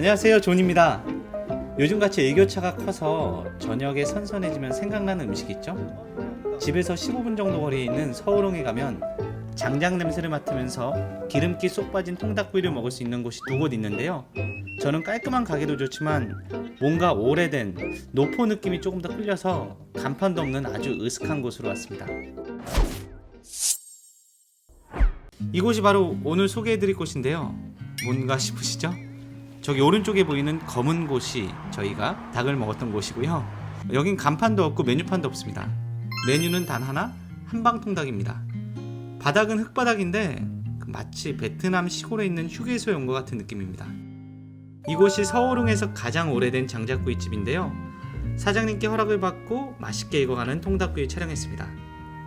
안녕하세요, 존입니다. 요즘같이 일교차가 커서 저녁에 선선해지면 생각나는 음식 있죠? 집에서 15분 정도 거리에 있는 서울홍에 가면 장작 냄새를 맡으면서 기름기 쏙 빠진 통닭구이를 먹을 수 있는 곳이 두 곳 있는데요. 저는 깔끔한 가게도 좋지만 뭔가 오래된 노포 느낌이 조금 더 끌려서 간판도 없는 아주 으슥한 곳으로 왔습니다. 이곳이 바로 오늘 소개해드릴 곳인데요. 뭔가 싶으시죠? 저기 오른쪽에 보이는 검은 곳이 저희가 닭을 먹었던 곳이고요. 여긴 간판도 없고 메뉴판도 없습니다. 메뉴는 단 하나, 한방통닭입니다. 바닥은 흙바닥인데 마치 베트남 시골에 있는 휴게소에 온 것 같은 느낌입니다. 이곳이 서울흥에서 가장 오래된 장작구이집인데요. 사장님께 허락을 받고 맛있게 익어가는 통닭구이 촬영했습니다.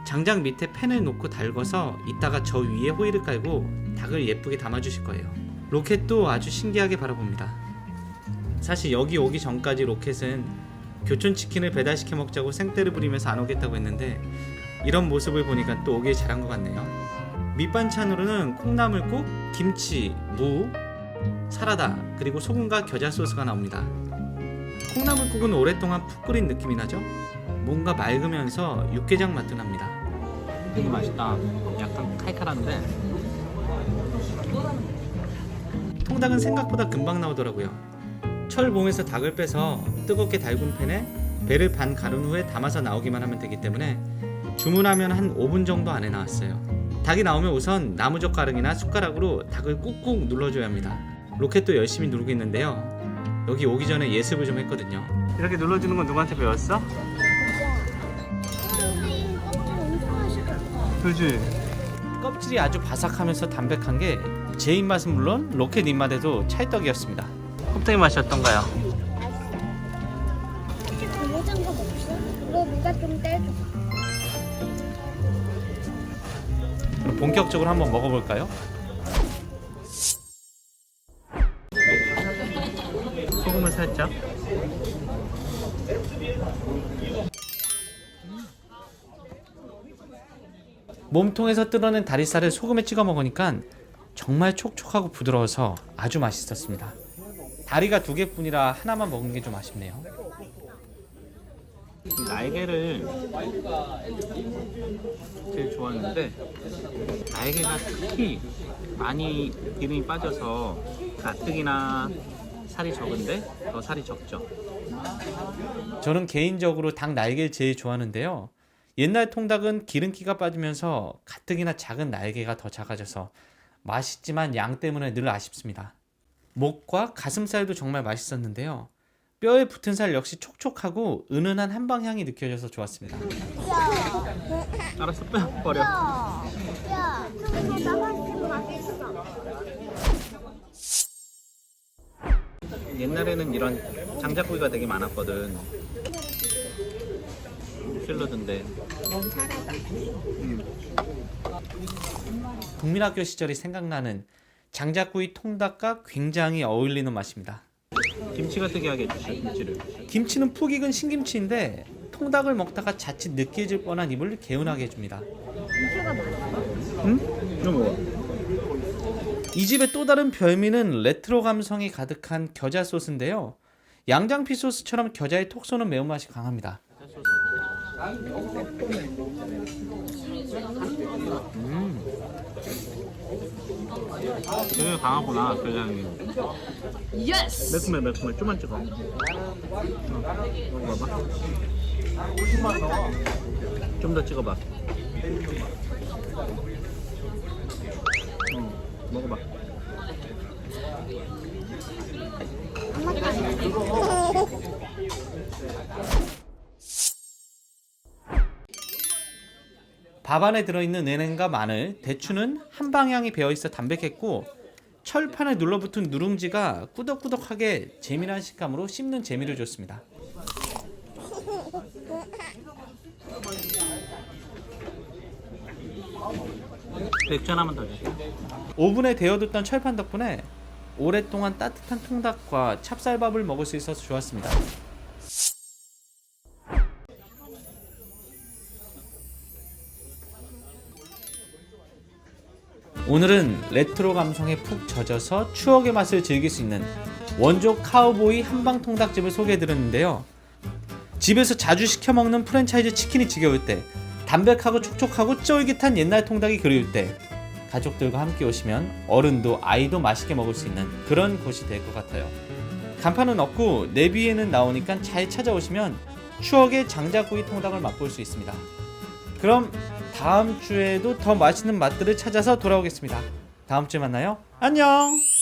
장작 밑에 팬을 놓고 달궈서 이따가 저 위에 호일을 깔고 닭을 예쁘게 담아주실 거예요. 로켓도 아주 신기하게 바라봅니다. 사실 여기 오기 전까지 로켓은 교촌치킨을 배달시켜 먹자고 생떼를 부리면서 안 오겠다고 했는데 이런 모습을 보니까 또 오길 잘한 것 같네요. 밑반찬으로는 콩나물국, 김치, 무, 사라다, 그리고 소금과 겨자 소스가 나옵니다. 콩나물국은 오랫동안 푹 끓인 느낌이 나죠? 뭔가 맑으면서 육개장 맛도 납니다. 되게 맛있다. 약간 칼칼한데 통닭은 생각보다 금방 나오더라고요. 철봉에서 닭을 빼서 뜨겁게 달군 팬에 배를 반 가른 후에 담아서 나오기만 하면 되기 때문에 주문하면 한 5분 정도 안에 나왔어요. 닭이 나오면 우선 나무젓 가락이나 숟가락으로 닭을 꾹꾹 눌러줘야 합니다. 로켓도 열심히 누르고 있는데요. 여기 오기 전에 예습을 좀 했거든요. 이렇게 눌러주는 건 누구한테 배웠어? 그지? 껍질이 아주 바삭하면서 담백한 게 제 입맛은 물론 로켓 입맛에도 찰떡이었습니다. 껍데기 맛이 어떤가요? 혹시 고무장갑 없어? 이거 누가 좀 떼줘. 그럼 본격적으로 한번 먹어볼까요? 소금을 살짝. 몸통에서 뜯어낸 다리살을 소금에 찍어 먹으니까 정말 촉촉하고 부드러워서 아주 맛있었습니다. 다리가 2개뿐이라 하나만 먹는 게 좀 아쉽네요. 날개를 제일 좋아하는데 날개가 특히 많이 기름이 빠져서 가뜩이나 살이 적은데 더 살이 적죠. 저는 개인적으로 닭 날개를 제일 좋아하는데요. 옛날 통닭은 기름기가 빠지면서 가뜩이나 작은 날개가 더 작아져서 맛있지만 양 때문에 늘 아쉽습니다. 목과 가슴살도 정말 맛있었는데요. 뼈에 붙은 살 역시 촉촉하고 은은한 한방향이 느껴져서 좋았습니다. 알았어, 빼버려. 야, 저기서 나가시면 맛있어. 옛날에는 이런 장작구이가 되게 많았거든. 샐러드인데 넌 사라다. 국민학교 시절이 생각나는 장작구이 통닭과 굉장히 어울리는 맛입니다. 김치가 특이하게 해주셔. 김치를 김치는 푹 익은 신김치인데 통닭을 먹다가 자칫 느끼해질 뻔한 입을 개운하게 해줍니다. 김치가 맛있어? 응? 이거 먹어. 이 집의 또 다른 별미는 레트로 감성이 가득한 겨자 소스인데요. 양장피 소스처럼 겨자의 톡 쏘는 매운맛이 강합니다. 되게 강하구나, 겨자향이. 예스! 매콤해, 매콤해. 좀만 찍어. 먹어봐봐. 좀 더 찍어봐. 먹어봐. 밥 안에 들어있는 은행과 마늘, 대추는 한 방향이 배어있어 담백했고 철판에 눌러붙은 누룽지가 꾸덕꾸덕하게 재미난 식감으로 씹는 재미를 줬습니다. 맥주 하나만 더 주세요. 오븐에 데워뒀던 철판 덕분에 오랫동안 따뜻한 통닭과 찹쌀밥을 먹을 수 있어서 좋았습니다. 오늘은 레트로 감성에 푹 젖어서 추억의 맛을 즐길 수 있는 원조 카우보이 한방통닭집을 소개해드렸는데요. 집에서 자주 시켜먹는 프랜차이즈 치킨이 지겨울 때, 담백하고 촉촉하고 쫄깃한 옛날 통닭이 그리울 때, 가족들과 함께 오시면 어른도 아이도 맛있게 먹을 수 있는 그런 곳이 될 것 같아요. 간판은 없고 내비에는 나오니까 잘 찾아오시면 추억의 장작구이 통닭을 맛볼 수 있습니다. 그럼 다음 주에도 더 맛있는 맛들을 찾아서 돌아오겠습니다. 다음 주에 만나요. 안녕.